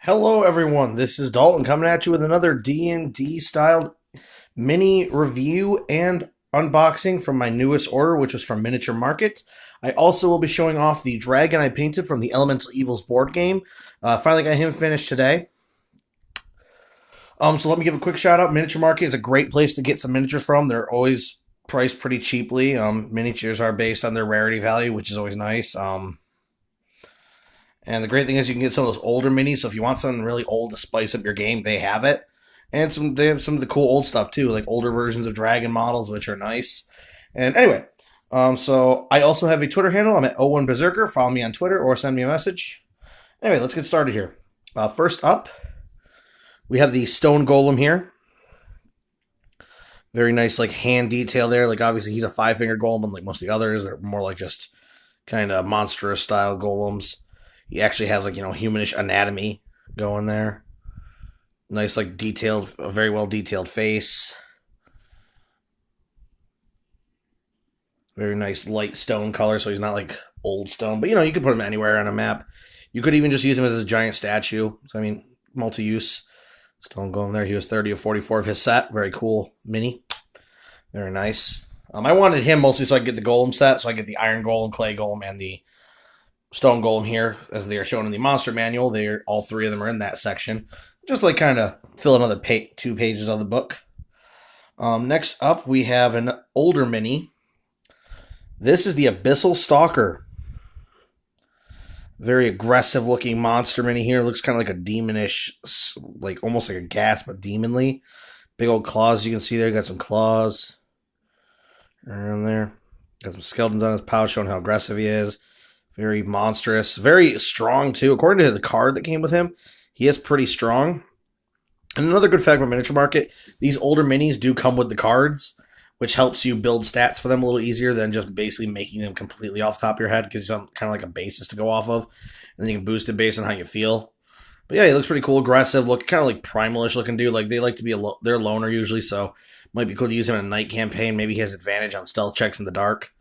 Hello everyone, this is Dalton coming at you with another D&D styled mini review and unboxing from my newest order, which was from Miniature Market. I also will be showing off the dragon I painted from the Elemental Evils board game. Finally got him finished today. So let me give a quick shout out. Miniature Market is a great place to get some miniatures from. They're always priced pretty cheaply. Miniatures are based on their rarity value, which is always nice. And the great thing is you can get some of those older minis. So if you want something really old to spice up your game, they have it. And they have some of the cool old stuff too, like older versions of dragon models, which are nice. And anyway, so I also have a Twitter handle. I'm at O1Berserker. Follow me on Twitter or send me a message. Anyway, let's get started here. First up, we have the stone golem here. Very nice, like hand detail there. Like obviously he's a 5-fingered golem, unlike most of the others. They're more like just kind of monstrous style golems. He actually has like, humanish anatomy going there. Nice, like detailed, a very well detailed face. Very nice light stone color, so he's not like old stone. But you could put him anywhere on a map. You could even just use him as a giant statue. So I mean, multi-use. Stone golem there. He was 30 of 44 of his set. Very cool mini. Very nice. I wanted him mostly so I could get the golem set. So I get the iron golem, clay golem, and the stone golem here, as they are shown in the monster manual. All three of them are in that section. Just like kind of fill another 2 pages of the book. Next up, we have an older mini. This is the Abyssal Stalker. Very aggressive looking monster mini here. Looks kind of like a demonish, like almost like a ghast, but demonly. Big old claws you can see there. Got some claws around there. Got some skeletons on his pouch showing how aggressive he is. Very monstrous. Very strong, too. According to the card that came with him, he is pretty strong. And another good fact about Miniature Market, these older minis do come with the cards, which helps you build stats for them a little easier than just basically making them completely off the top of your head, because you have kind of like a basis to go off of. And then you can boost it based on how you feel. But yeah, he looks pretty cool. Aggressive, look kind of like primalish looking dude. Like they like to be they're a loner usually, so might be cool to use him in a night campaign. Maybe he has advantage on stealth checks in the dark.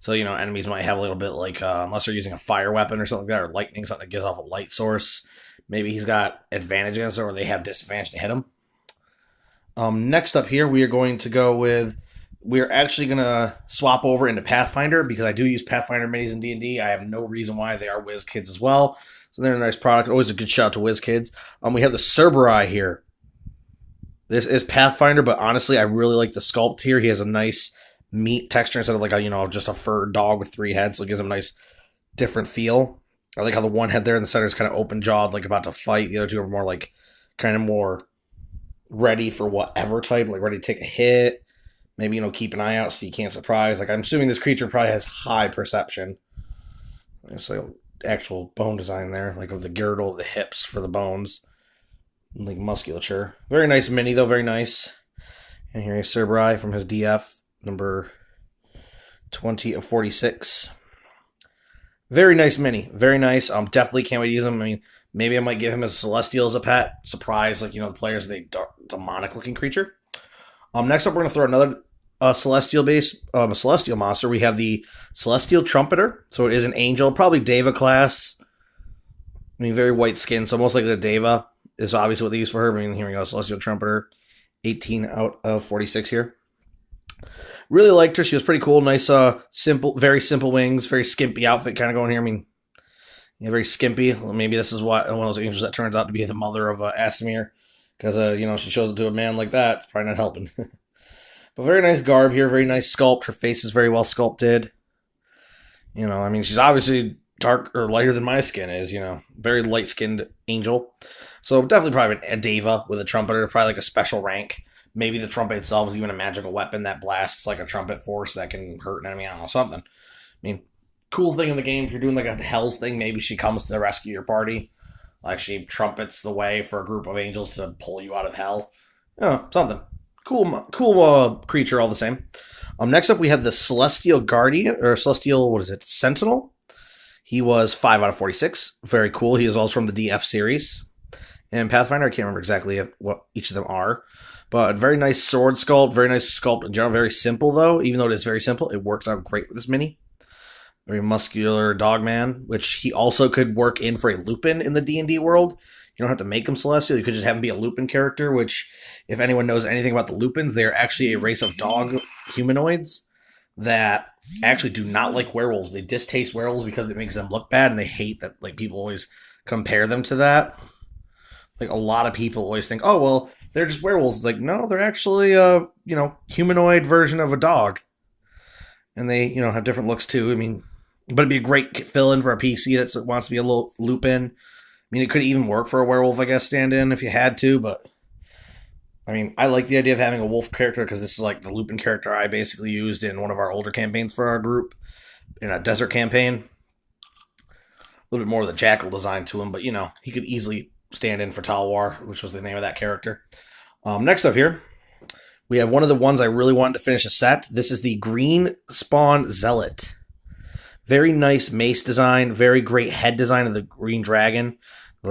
So, enemies might have a little bit like, unless they're using a fire weapon or something like that, or lightning, something that gives off a light source. Maybe he's got advantage against it, or they have disadvantage to hit him. Next up here, we are going to go with, we're actually going to swap over into Pathfinder, because I do use Pathfinder minis in D&D. I have no reason why. They are WizKids as well. So they're a nice product. Always a good shout out to WizKids. We have the Cerberus here. This is Pathfinder, but honestly, I really like the sculpt here. He has a nice meat texture instead of like just a fur dog with 3 heads, so it gives him a nice different feel. I like how the one head there in the center is kind of open jawed, like about to fight. The other two are more like kind of more ready for whatever type, like ready to take a hit. Maybe keep an eye out so you can't surprise. Like I'm assuming this creature probably has high perception. There's like actual bone design there, like of the girdle, the hips for the bones, like musculature. Very nice mini though, very nice. And here is Cerberus from his DF. Number 20 of 46. Very nice mini. Very nice. Definitely can't wait to use him. I mean, maybe I might give him as Celestial as a pet. Surprise, like, the players, they demonic looking creature. Next up, we're going to throw another Celestial monster. We have the Celestial Trumpeter. So it is an angel, probably Deva class. I mean, very white skin, so most likely the Deva is obviously what they use for her. I mean, here we go, Celestial Trumpeter. 18 out of 46 here. Really liked her. She was pretty cool. Nice, very simple wings. Very skimpy outfit kind of going here. I mean, very skimpy. Well, maybe this is one of those angels that turns out to be the mother of Asimir. Because, she shows it to a man like that. It's probably not helping. But very nice garb here. Very nice sculpt. Her face is very well sculpted. I mean, she's obviously dark or lighter than my skin is, Very light-skinned angel. So definitely probably a Deva with a trumpeter. Probably like a special rank. Maybe the trumpet itself is even a magical weapon that blasts like a trumpet force that can hurt an enemy. I don't know, something. I mean, cool thing in the game, if you're doing like a Hell's thing, maybe she comes to rescue your party. Like she trumpets the way for a group of angels to pull you out of hell. Something. Cool creature all the same. Next up, we have the Celestial Guardian, or Celestial, Sentinel. He was 5 out of 46. Very cool. He is also from the DF series. And Pathfinder, I can't remember exactly what each of them are. But very nice sword sculpt, very nice sculpt in general. Very simple, though. Even though it is very simple, it works out great with this mini. Very muscular dogman, which he also could work in for a Lupin in the D&D world. You don't have to make him celestial. You could just have him be a Lupin character, which, if anyone knows anything about the Lupins, they are actually a race of dog humanoids that actually do not like werewolves. They distaste werewolves because it makes them look bad, and they hate that like people always compare them to that. Like, a lot of people always think, oh, well, they're just werewolves. It's like, no, they're actually a, humanoid version of a dog. And they, have different looks too. I mean, but it'd be a great fill-in for a PC that wants to be a little Lupin. I mean, it could even work for a werewolf, I guess, stand-in if you had to, but I mean, I like the idea of having a wolf character because this is like the Lupin character I basically used in one of our older campaigns for our group, in a desert campaign. A little bit more of the jackal design to him, but, he could easily stand in for Talwar, which was the name of that character. Next up here, we have one of the ones I really wanted to finish a set. This is the Green Spawn Zealot. Very nice mace design, very great head design of the green dragon.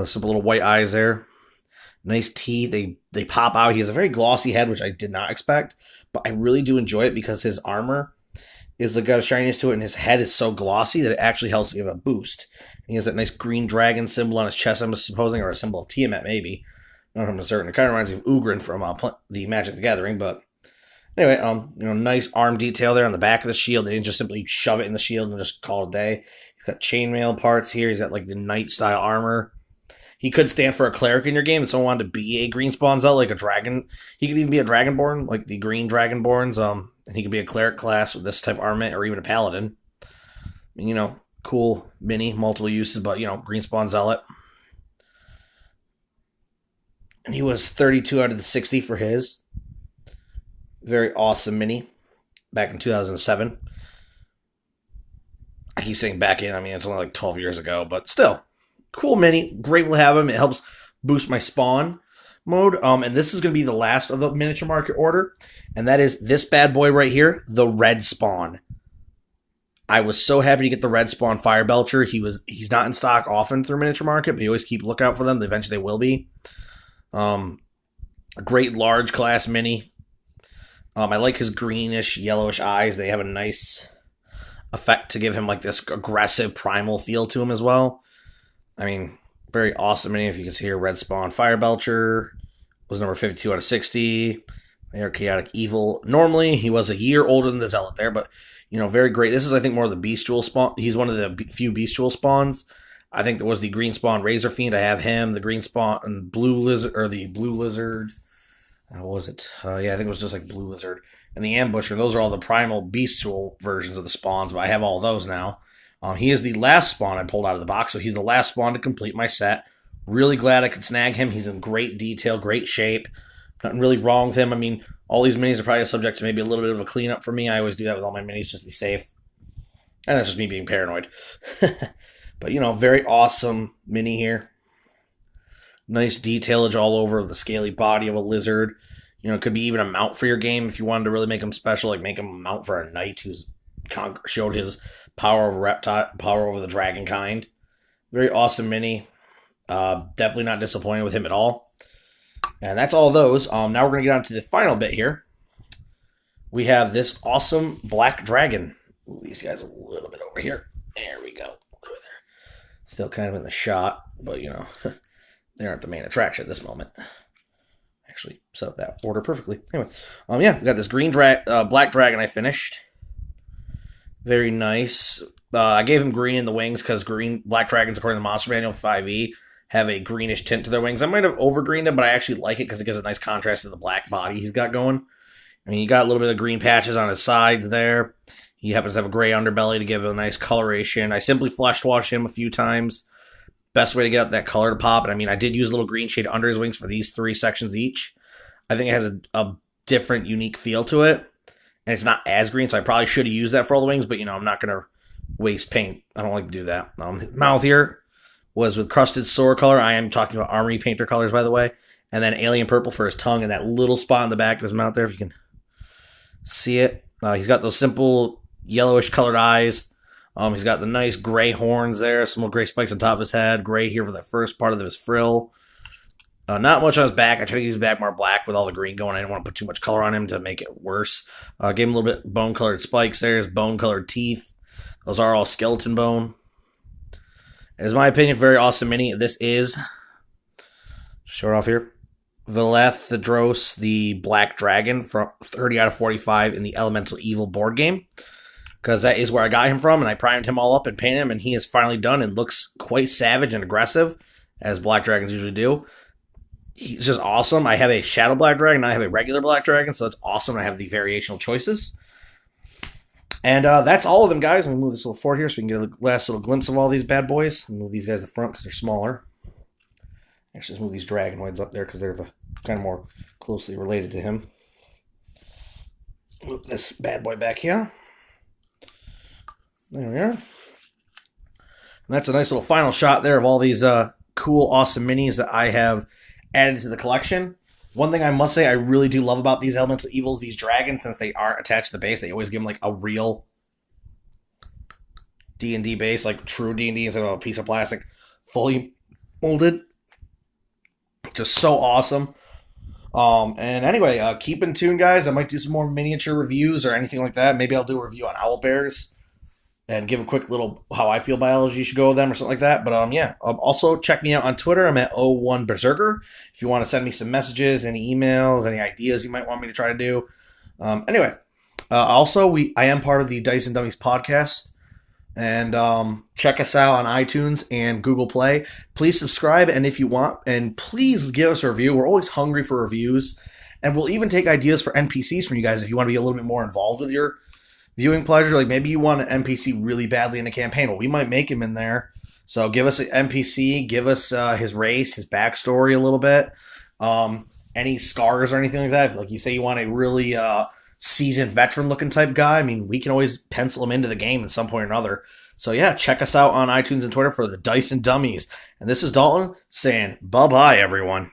Some little white eyes there. Nice teeth. They pop out. He has a very glossy head, which I did not expect, but I really do enjoy it because his armor is got a shininess to it, and his head is so glossy that it actually helps give a boost. He has that nice green dragon symbol on his chest, I'm supposing, or a symbol of Tiamat, maybe. I don't know if I'm certain. It kind of reminds me of Ugrin from the Magic the Gathering, but anyway, nice arm detail there on the back of the shield. They didn't just simply shove it in the shield and just call it a day. He's got chainmail parts here. He's got like the knight-style armor. He could stand for a cleric in your game if someone wanted to be a green spawn zealot, like a dragon. He could even be a dragonborn, like the green dragonborns. And he could be a cleric class with this type of armament, or even a paladin. I mean, cool mini, multiple uses, but, green spawn zealot. And he was 32 out of the 60 for his. Very awesome mini. Back in 2007. I keep saying back in, I mean, it's only like 12 years ago, but still. Cool mini. Grateful to have him. It helps boost my spawn mode. And this is going to be the last of the miniature market order. And that is this bad boy right here, the red spawn. I was so happy to get the red spawn Fire Belcher. He's not in stock often through miniature market, but you always keep a lookout for them. Eventually they will be. A great large class mini. I like his greenish, yellowish eyes. They have a nice effect to give him like this aggressive primal feel to him as well. I mean, very awesome mini. If you can see here, red spawn Fire Belcher was number 52 out of 60. They are chaotic evil. Normally, he was a year older than the Zealot there, but, very great. This is, I think, more of the bestial spawn. He's one of the few bestial spawns. I think there was the green spawn Razor Fiend. I have him, the green spawn and blue lizard, or the blue lizard. How was it? I think it was just like blue lizard. And the ambusher. Those are all the primal bestial versions of the spawns, but I have all those now. He is the last spawn I pulled out of the box, so he's the last spawn to complete my set. Really glad I could snag him. He's in great detail, great shape. Nothing really wrong with him. I mean, all these minis are probably subject to maybe a little bit of a cleanup for me. I always do that with all my minis just to be safe. And that's just me being paranoid. But, very awesome mini here. Nice detailage all over the scaly body of a lizard. It could be even a mount for your game if you wanted to really make him special, like make him a mount for a knight who's showed his power over reptile, power over the dragon kind. Very awesome mini. Definitely not disappointed with him at all. And that's all those. Now we're going to get on to the final bit here. We have this awesome black dragon. Move these guys a little bit over here. There we go. Still kind of in the shot, but they aren't the main attraction at this moment. Actually, set up that order perfectly. Anyway, we got this black dragon I finished. Very nice. I gave him green in the wings because black dragons, according to the Monster Manual 5e, have a greenish tint to their wings. I might have overgreened them, but I actually like it because it gives a nice contrast to the black body he's got going. I mean, you got a little bit of green patches on his sides there. He happens to have a gray underbelly to give it a nice coloration. I simply flesh washed him a few times. Best way to get that color to pop. And I mean, I did use a little green shade under his wings for these 3 sections each. I think it has a different, unique feel to it. And it's not as green, so I probably should have used that for all the wings. But, I'm not going to waste paint. I don't like to do that. Mouth here was with crusted sword color. I am talking about armory painter colors, by the way. And then alien purple for his tongue and that little spot in the back of his mouth there, if you can see it. He's got those simple yellowish colored eyes. He's got the nice gray horns there, some more gray spikes on top of his head, gray here for the first part of his frill. Not much on his back. I tried to use his back more black with all the green going. I didn't want to put too much color on him to make it worse. Gave him a little bit bone-colored spikes there, his bone-colored teeth. Those are all skeleton bone. As my opinion, very awesome mini. This is, show it off here, Velethedros, the Black Dragon, from 30 out of 45 in the Elemental Evil board game. Because that is where I got him from, and I primed him all up and painted him, and he is finally done and looks quite savage and aggressive, as Black Dragons usually do. He's just awesome. I have a Shadow Black Dragon, I have a regular Black Dragon, so it's awesome. I have the variational choices. And that's all of them, guys. Let me move this little forward here so we can get a last little glimpse of all these bad boys. Move these guys up front because they're smaller. Actually, let's move these Dragonoids up there because they're the kind of more closely related to him. Move this bad boy back here. There we are. And that's a nice little final shot there of all these cool, awesome minis that I have added to the collection. One thing I must say I really do love about these Elemental Evils, these dragons, since they aren't attached to the base, they always give them like a real D&D base, like true D&D instead of a piece of plastic, fully molded. Just so awesome. And anyway, keep in tune, guys. I might do some more miniature reviews or anything like that. Maybe I'll do a review on owlbears and give a quick little how I feel biology should go with them or something like that. But yeah, also check me out on Twitter. I'm at 01berserker. If you want to send me some messages, any emails, any ideas you might want me to try to do. Anyway, also I am part of the Dice and Dummies podcast, and check us out on iTunes and Google Play. Please subscribe, and if you want, and please give us a review. We're always hungry for reviews, and we'll even take ideas for NPCs from you guys if you want to be a little bit more involved with your viewing pleasure. Like maybe you want an NPC really badly in a campaign. Well, we might make him in there. So give us an NPC, give us his race, his backstory a little bit, any scars or anything like that. Like you say you want a really seasoned veteran looking type guy, I mean, we can always pencil him into the game at some point or another. So yeah, check us out on iTunes and Twitter for the Dice and Dummies. And this is Dalton saying bye-bye, everyone.